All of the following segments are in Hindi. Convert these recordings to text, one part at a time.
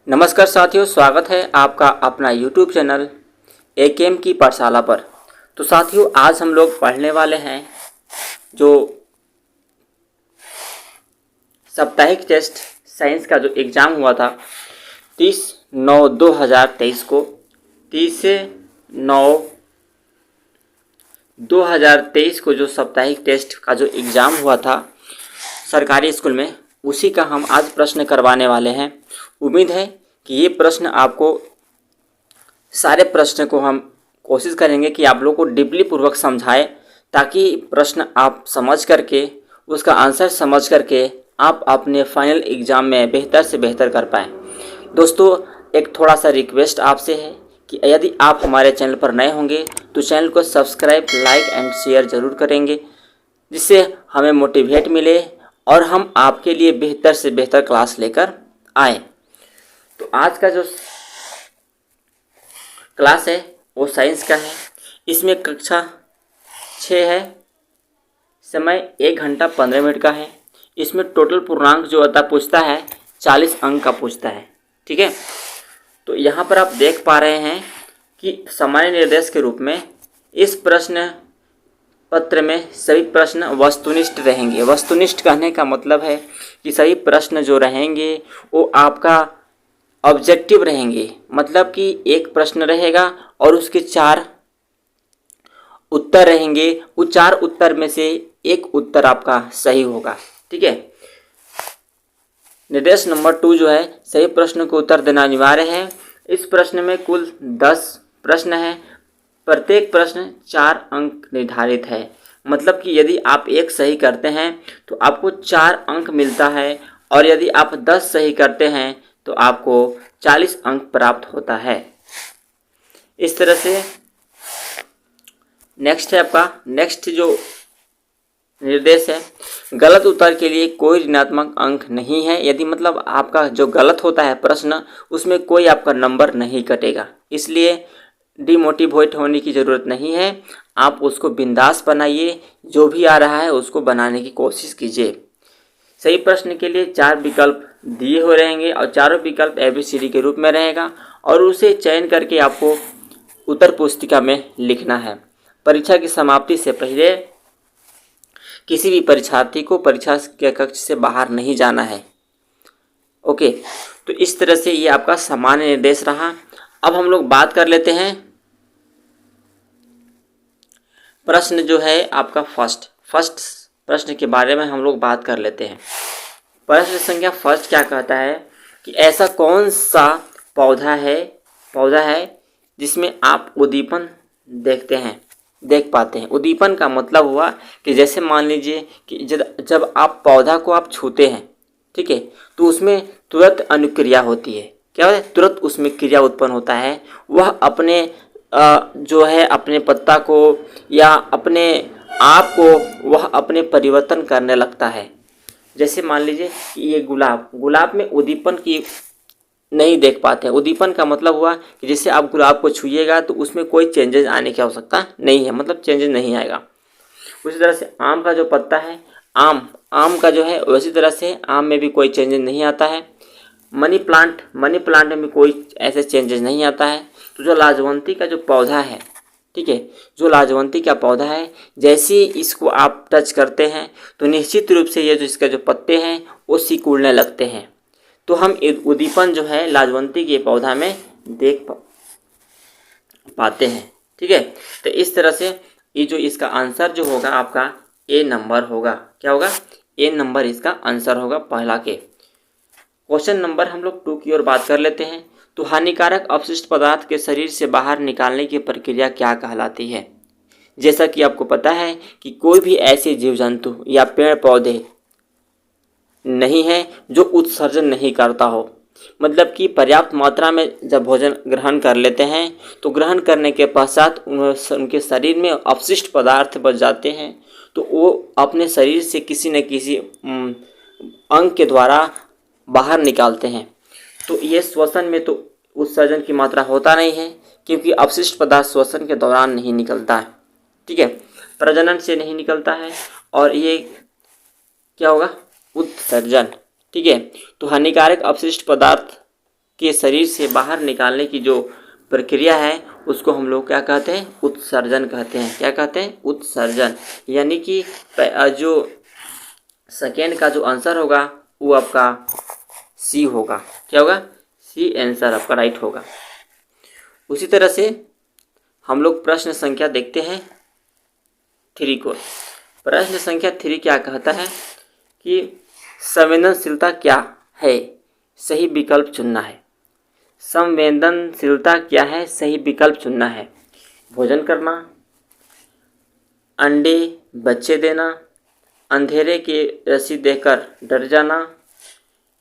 नमस्कार साथियों, स्वागत है आपका अपना YouTube चैनल एकेएम की पाठशाला पर। तो साथियों, आज हम लोग पढ़ने वाले हैं जो साप्ताहिक टेस्ट साइंस का जो एग्ज़ाम हुआ था 30/9/2023 को। 30/9/2023 को जो साप्ताहिक टेस्ट का जो एग्ज़ाम हुआ था सरकारी स्कूल में, उसी का हम आज प्रश्न करवाने वाले हैं। उम्मीद है कि ये प्रश्न आपको, सारे प्रश्न को हम कोशिश करेंगे कि आप लोग को डीपली पूर्वक समझाएं, ताकि प्रश्न आप समझ करके उसका आंसर समझ करके आप अपने फाइनल एग्ज़ाम में बेहतर से बेहतर कर पाएँ। दोस्तों, एक थोड़ा सा रिक्वेस्ट आपसे है कि यदि आप हमारे चैनल पर नए होंगे तो चैनल को सब्सक्राइब, लाइक एंड शेयर ज़रूर करेंगे, जिससे हमें मोटिवेट मिले और हम आपके लिए बेहतर से बेहतर क्लास लेकर आए। तो आज का जो क्लास है वो साइंस का है। इसमें कक्षा 6 है, समय 1 घंटा 15 मिनट का है। इसमें टोटल पूर्णांक जो अतः पूछता है 40 अंक का पूछता है। ठीक है, तो यहाँ पर आप देख पा रहे हैं कि सामान्य निर्देश के रूप में इस प्रश्न पत्र में सभी प्रश्न वस्तुनिष्ठ रहेंगे। वस्तुनिष्ठ कहने का मतलब है कि सभी प्रश्न जो रहेंगे वो आपका ऑब्जेक्टिव रहेंगे, मतलब कि एक प्रश्न रहेगा और उसके 4 उत्तर रहेंगे। वो 4 उत्तर में से एक उत्तर आपका सही होगा। ठीक है, निर्देश नंबर 2 जो है, सही प्रश्न को उत्तर देना अनिवार्य है। इस प्रश्न में कुल 10 प्रश्न हैं। प्रत्येक प्रश्न 4 अंक निर्धारित है, मतलब कि यदि आप एक सही करते हैं तो आपको 4 अंक मिलता है, और यदि आप 10 सही करते हैं तो आपको 40 अंक प्राप्त होता है। इस तरह से नेक्स्ट है आपका, नेक्स्ट जो निर्देश है, गलत उत्तर के लिए कोई ऋणात्मक अंक नहीं है। यदि मतलब आपका जो गलत होता है प्रश्न, उसमें कोई आपका नंबर नहीं कटेगा, इसलिए डिमोटिवेट होने की ज़रूरत नहीं है। आप उसको बिंदास बनाइए, जो भी आ रहा है उसको बनाने की कोशिश कीजिए। सही प्रश्न के लिए 4 विकल्प दिए हुए रहेंगे और चारों विकल्प ABCD के रूप में रहेगा, और उसे चयन करके आपको उत्तर पुस्तिका में लिखना है। परीक्षा की समाप्ति से पहले किसी भी परीक्षार्थी को परीक्षा के कक्ष से बाहर नहीं जाना है। ओके, तो इस तरह से ये आपका सामान्य निर्देश रहा। अब हम लोग बात कर लेते हैं प्रश्न जो है आपका फर्स्ट प्रश्न के बारे में हम लोग बात कर लेते हैं। प्रश्न संख्या फर्स्ट क्या कहता है कि ऐसा कौन सा पौधा है जिसमें आप उद्दीपन देख पाते हैं। उद्दीपन का मतलब हुआ कि जैसे मान लीजिए कि जब आप पौधा को आप छूते हैं, ठीक है, तो उसमें तुरंत अनुक्रिया होती है। क्या होता है? तुरंत उसमें क्रिया उत्पन्न होता है। वह अपने जो है अपने पत्ता को या अपने आप को वह अपने परिवर्तन करने लगता है। जैसे मान लीजिए कि ये गुलाब में उद्दीपन की नहीं देख पाते हैं। उद्दीपन का मतलब हुआ कि जैसे आप गुलाब को छुइएगा तो उसमें कोई चेंजेस आने की आवश्यकता नहीं है, मतलब चेंजेस नहीं आएगा। उसी तरह से आम का जो पत्ता है, आम का जो है, उसी तरह से आम में भी कोई चेंजेस नहीं आता है। मनी प्लांट में भी कोई ऐसे चेंजेस नहीं आता है। तो जो लाजवंती का जो पौधा है, ठीक है, जो लाजवंती का पौधा है, जैसे ही इसको आप टच करते हैं तो निश्चित रूप से ये जो इसका जो पत्ते हैं वो सिकुड़ने लगते हैं। तो हम उद्दीपन जो है लाजवंती के पौधा में देख पाते हैं। ठीक है, तो इस तरह से ये जो इसका आंसर जो होगा आपका A नंबर होगा। क्या होगा? A नंबर इसका आंसर होगा पहला के। क्वेश्चन नंबर हम लोग 2 की ओर बात कर लेते हैं। तो हानिकारक अपशिष्ट पदार्थ के शरीर से बाहर निकालने की प्रक्रिया क्या कहलाती है? जैसा कि आपको पता है कि कोई भी ऐसे जीव जंतु या पेड़ पौधे नहीं है जो उत्सर्जन नहीं करता हो, मतलब कि पर्याप्त मात्रा में जब भोजन ग्रहण कर लेते हैं तो ग्रहण करने के पश्चात उनके शरीर में अपशिष्ट पदार्थ बच जाते हैं, तो वो अपने शरीर से किसी न किसी अंग के द्वारा बाहर निकालते हैं। तो ये श्वसन में तो उत्सर्जन की मात्रा होता नहीं है, क्योंकि अपशिष्ट पदार्थ श्वसन के दौरान नहीं निकलता है। ठीक है, प्रजनन से नहीं निकलता है, और ये क्या होगा? उत्सर्जन। ठीक है, तो हानिकारक अपशिष्ट पदार्थ के शरीर से बाहर निकालने की जो प्रक्रिया है उसको हम लोग क्या कहते हैं? उत्सर्जन कहते हैं। क्या कहते हैं? उत्सर्जन। यानी कि जो सेकेंड का जो आंसर होगा वो आपका सी होगा। क्या होगा? सी आंसर आपका राइट होगा। उसी तरह से हम लोग प्रश्न संख्या देखते हैं 3 को। प्रश्न संख्या 3 क्या कहता है कि संवेदनशीलता क्या है? सही विकल्प चुनना है। संवेदनशीलता क्या है? सही विकल्प चुनना है। भोजन करना, अंडे बच्चे देना, अंधेरे की रस्सी देखकर डर जाना,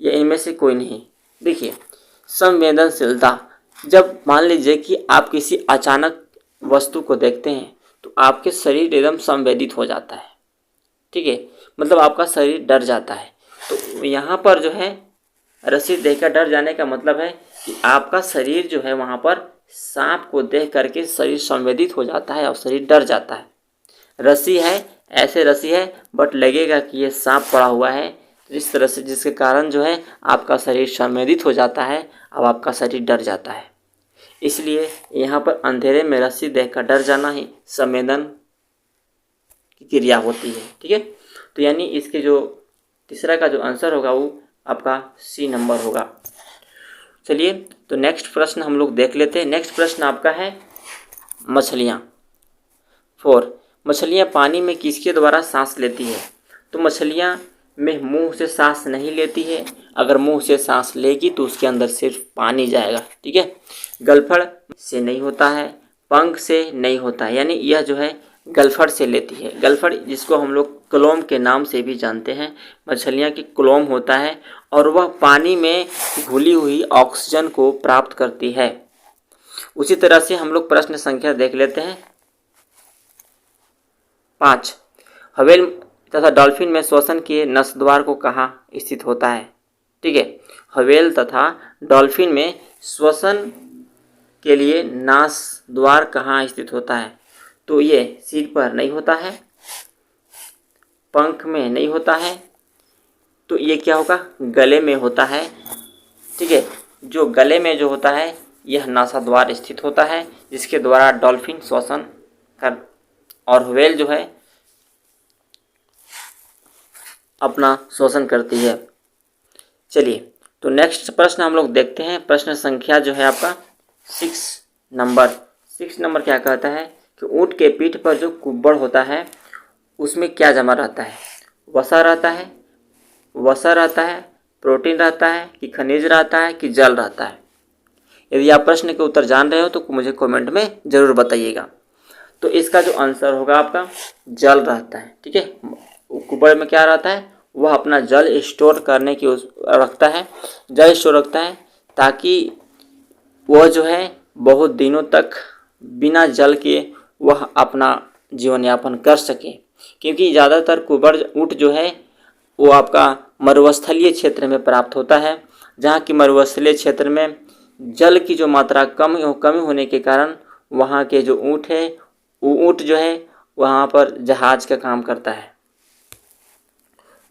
या इनमें से कोई नहीं। देखिए, संवेदनशीलता, जब मान लीजिए कि आप किसी अचानक वस्तु को देखते हैं तो आपके शरीर एकदम संवेदित हो जाता है। ठीक है, मतलब आपका शरीर डर जाता है। तो यहाँ पर जो है रस्सी देखकर डर जाने का मतलब है कि आपका शरीर जो है वहाँ पर सांप को देख करके शरीर संवेदित हो जाता है और शरीर डर जाता है। रस्सी है, ऐसे रस्सी है, बट लगेगा कि ये सांप पड़ा हुआ है, तो इस तरह से जिसके कारण जो है आपका शरीर संवेदित हो जाता है, अब आपका शरीर डर जाता है। इसलिए यहाँ पर अंधेरे में रस्सी देखकर डर जाना ही संवेदन की क्रिया होती है। ठीक है, तो यानी इसके जो तीसरा का जो आंसर होगा वो आपका सी नंबर होगा। चलिए, तो नेक्स्ट प्रश्न हम लोग देख लेते हैं। नेक्स्ट प्रश्न आपका है मछलियाँ 4। मछलियाँ पानी में किसके द्वारा सांस लेती है? तो मछलियाँ में मुंह से सांस नहीं लेती है। अगर मुंह से सांस लेगी तो उसके अंदर सिर्फ पानी जाएगा। ठीक है, गलफड़ से नहीं होता है, पंख से नहीं होता है, यानी यह जो है गलफड़ से लेती है। गलफड़ जिसको हम लोग क्लोम के नाम से भी जानते हैं, मछलियाँ की क्लोम होता है और वह पानी में घुली हुई ऑक्सीजन को प्राप्त करती है। उसी तरह से हम लोग प्रश्न संख्या देख लेते हैं 5। व्हेल तथा डॉल्फिन में श्वसन के नसद्वार को कहाँ स्थित होता है? ठीक है, व्हेल तथा डॉल्फिन में श्वसन के लिए नास द्वार कहाँ स्थित होता है? तो ये सिर पर नहीं होता है, पंख में नहीं होता है, तो ये क्या होगा? गले में होता है। ठीक है, जो गले में जो होता है यह नासाद्वार स्थित होता है, जिसके द्वारा डॉल्फिन श्वसन कर और व्हेल जो है अपना शोषण करती है। चलिए, तो नेक्स्ट प्रश्न हम लोग देखते हैं। प्रश्न संख्या जो है आपका 6 नंबर क्या कहता है कि ऊँट के पीठ पर जो कुब्बड़ होता है उसमें क्या जमा रहता है? वसा रहता है, प्रोटीन रहता है, कि खनिज रहता है, कि जल रहता है? यदि आप प्रश्न के उत्तर जान रहे हो तो मुझे कमेंट में ज़रूर बताइएगा। तो इसका जो आंसर होगा आपका जल रहता है। ठीक है, कुब्बड़ में क्या रहता है? वह अपना जल स्टोर करने की रखता है, जल स्टोर रखता है ताकि वह जो है बहुत दिनों तक बिना जल के वह अपना जीवन यापन कर सके। क्योंकि ज़्यादातर कुब्बड़ ऊँट जो है वो आपका मरुस्थलीय क्षेत्र में प्राप्त होता है, जहाँ की मरुस्थलीय क्षेत्र में जल की जो मात्रा कमी होने के कारण वहाँ के जो ऊँट है वो ऊँट जो है वहाँ पर जहाज का काम करता है।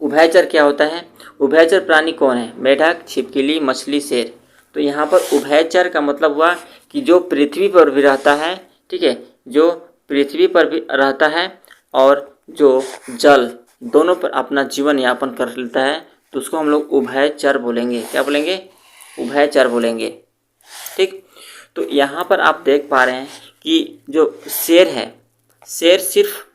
उभयचर क्या होता है? उभयचर प्राणी कौन है? मेढक, छिपकली, मछली, शेर। तो यहाँ पर उभयचर का मतलब हुआ कि जो पृथ्वी पर भी रहता है, ठीक है, जो पृथ्वी पर भी रहता है और जो जल दोनों पर अपना जीवन यापन कर लेता है, तो उसको हम लोग उभयचर बोलेंगे। क्या बोलेंगे? उभयचर बोलेंगे। ठीक, तो यहाँ पर आप देख पा रहे हैं कि जो शेर है, शेर सिर्फ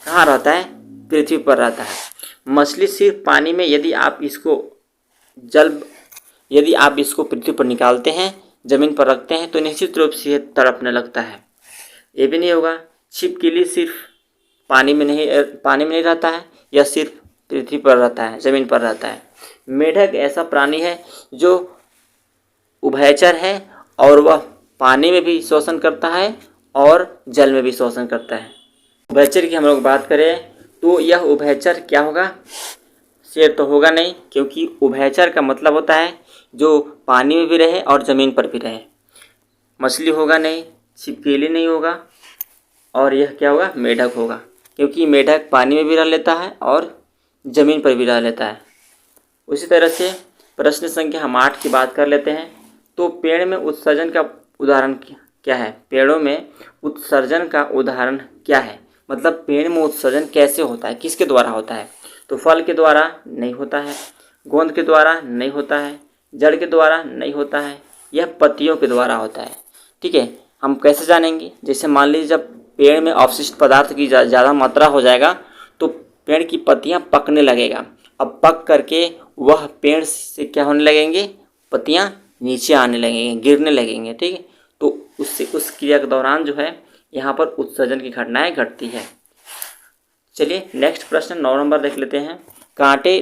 कहाँ रहता है? पृथ्वी पर रहता है। मछली सिर्फ पानी में, यदि आप इसको पृथ्वी पर निकालते हैं, ज़मीन पर रखते हैं, तो निश्चित रूप से तड़पने लगता है। ये भी नहीं होगा। छिपकली सिर्फ पानी में नहीं रहता है, यह सिर्फ पृथ्वी पर रहता है, ज़मीन पर रहता है। मेढक ऐसा प्राणी है जो उभयचर है और वह पानी में भी शोषण करता है और जल में भी शोषण करता है। उभयचर की हम लोग बात करें तो यह उभयचर क्या होगा? शेर तो होगा नहीं, क्योंकि उभयचर का मतलब होता है जो पानी में भी रहे और ज़मीन पर भी रहे। मछली होगा नहीं, छिपकली नहीं होगा, और यह क्या होगा? मेढक होगा, क्योंकि मेढक पानी में भी रह लेता है और ज़मीन पर भी रह लेता है। उसी तरह से प्रश्न संख्या हम 8 की बात कर लेते हैं। तो पेड़ में उत्सर्जन का उदाहरण क्या है? पेड़ों में उत्सर्जन का उदाहरण क्या है? मतलब पेड़ में उत्सर्जन कैसे होता है, किसके द्वारा होता है? तो फल के द्वारा नहीं होता है, गोंद के द्वारा नहीं होता है, जड़ के द्वारा नहीं होता है, यह पत्तियों के द्वारा होता है। ठीक है, हम कैसे जानेंगे? जैसे मान लीजिए जब पेड़ में अवशिष्ट पदार्थ की ज़्यादा मात्रा हो जाएगा तो पेड़ की पत्तियां पकने लगेगा। अब पक करके वह पेड़ से क्या होने लगेंगे? पत्तियां नीचे आने लगेंगे, गिरने लगेंगे। ठीक है, तो उससे उस क्रिया के दौरान जो है यहाँ पर उत्सर्जन की घटनाएं घटती है। चलिए नेक्स्ट प्रश्न 9 नंबर देख लेते हैं। कांटे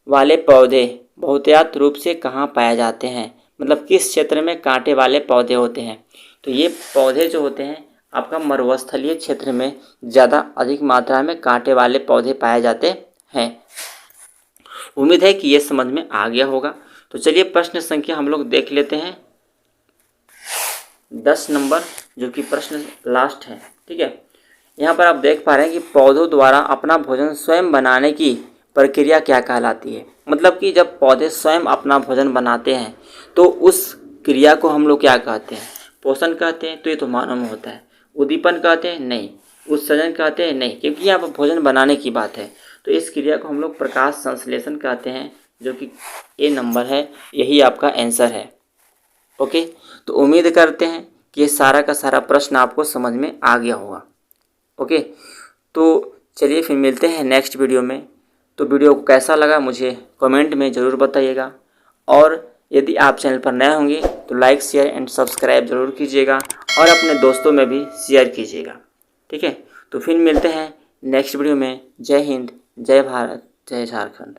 वाले पौधे बहुतायत रूप से कहाँ पाए जाते हैं? मतलब किस क्षेत्र में कांटे वाले पौधे होते हैं? तो ये पौधे जो होते हैं आपका मरुस्थलीय क्षेत्र में ज़्यादा अधिक मात्रा में कांटे वाले पौधे पाए जाते हैं। उम्मीद है कि ये समझ में आ गया होगा। तो चलिए प्रश्न संख्या हम लोग देख लेते हैं 10 नंबर, जो कि प्रश्न लास्ट है। ठीक है, यहाँ पर आप देख पा रहे हैं कि पौधों द्वारा अपना भोजन स्वयं बनाने की प्रक्रिया क्या कहलाती है? मतलब कि जब पौधे स्वयं अपना भोजन बनाते हैं तो उस क्रिया को हम लोग क्या कहते हैं? पोषण कहते हैं? तो ये तो मानव में होता है। उद्दीपन कहते हैं? नहीं। उत्सर्जन कहते हैं? नहीं, क्योंकि यहाँ पर भोजन बनाने की बात है। तो इस क्रिया को हम लोग प्रकाश संश्लेषण कहते हैं, जो कि ए नंबर है। यही आपका आंसर है। ओके, तो उम्मीद करते हैं कि ये सारा का सारा प्रश्न आपको समझ में आ गया होगा। ओके, तो चलिए फिर मिलते हैं नेक्स्ट वीडियो में। तो वीडियो को कैसा लगा मुझे कमेंट में ज़रूर बताइएगा, और यदि आप चैनल पर नए होंगे तो लाइक शेयर एंड सब्सक्राइब ज़रूर कीजिएगा और अपने दोस्तों में भी शेयर कीजिएगा। ठीक है, तो फिर मिलते हैं नेक्स्ट वीडियो में। जय हिंद, जय भारत, जय झारखंड।